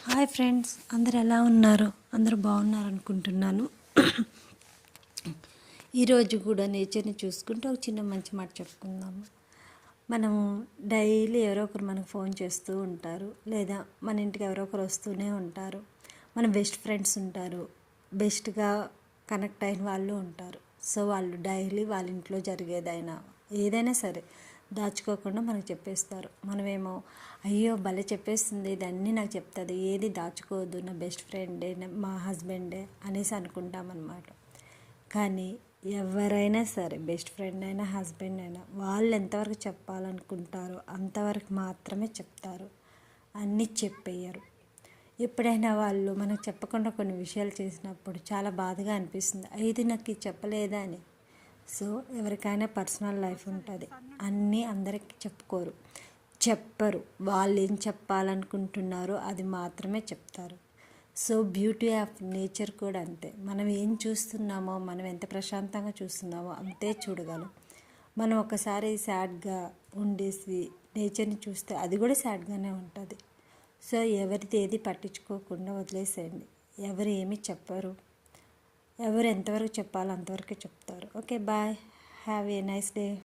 Hi friends, అందరు ఎలా ఉన్నారు? అందరూ బాగున్నారు అనుకుంటున్నాను. ఈరోజు కూడా నేచర్ని చూసుకుంటూ ఒక చిన్న మంచి మాట చెప్పుకుందాము. మనము డైలీ ఎవరో ఒకరు మనకు ఫోన్ చేస్తూ ఉంటారు, లేదా మన ఇంటికి ఎవరో ఒకరు వస్తూనే ఉంటారు. మన బెస్ట్ ఫ్రెండ్స్ ఉంటారు, బెస్ట్గా కనెక్ట్ అయిన వాళ్ళు ఉంటారు. సో వాళ్ళు డైలీ వాళ్ళ ఇంట్లో జరిగేదైనా ఏదైనా సరే దాచుకోకుండా మనకు చెప్పేస్తారు. మనమేమో అయ్యో భలే చెప్పేస్తుంది, ఇదన్నీ నాకు చెప్తుంది, ఏది దాచుకోవద్దు, నా బెస్ట్ ఫ్రెండే, మా హస్బెండే అనేసి అనుకుంటామన్నమాట. కానీ ఎవరైనా సరే, బెస్ట్ ఫ్రెండ్ అయినా హస్బెండ్ అయినా, వాళ్ళు ఎంతవరకు చెప్పాలనుకుంటారో అంతవరకు మాత్రమే చెప్తారు, అన్నీ చెప్పేయరు. ఎప్పుడైనా వాళ్ళు మనకు చెప్పకుండా కొన్ని విషయాలు చేసినప్పుడు చాలా బాధగా అనిపిస్తుంది, ఇది నాకు ఇది చెప్పలేదా అని. సో ఎవరికైనా పర్సనల్ లైఫ్ ఉంటుంది, అన్నీ అందరికీ చెప్పరు. వాళ్ళు ఏం చెప్పాలనుకుంటున్నారో అది మాత్రమే చెప్తారు. సో బ్యూటీ ఆఫ్ నేచర్ కూడా అంతే. మనం ఏం చూస్తున్నామో, మనం ఎంత ప్రశాంతంగా చూస్తున్నామో అంతే చూడగలం. మనం ఒకసారి సాడ్గా ఉండేసి నేచర్ని చూస్తే అది కూడా సాడ్గానే ఉంటుంది. సో ఎవరిది ఏది పట్టించుకోకుండా వదిలేసేయండి. ఎవరు ఏమీ చెప్పరు, ఎవరు ఎంతవరకు చెప్పాలో అంతవరకే చెప్తారు. Okay, bye, have a nice day.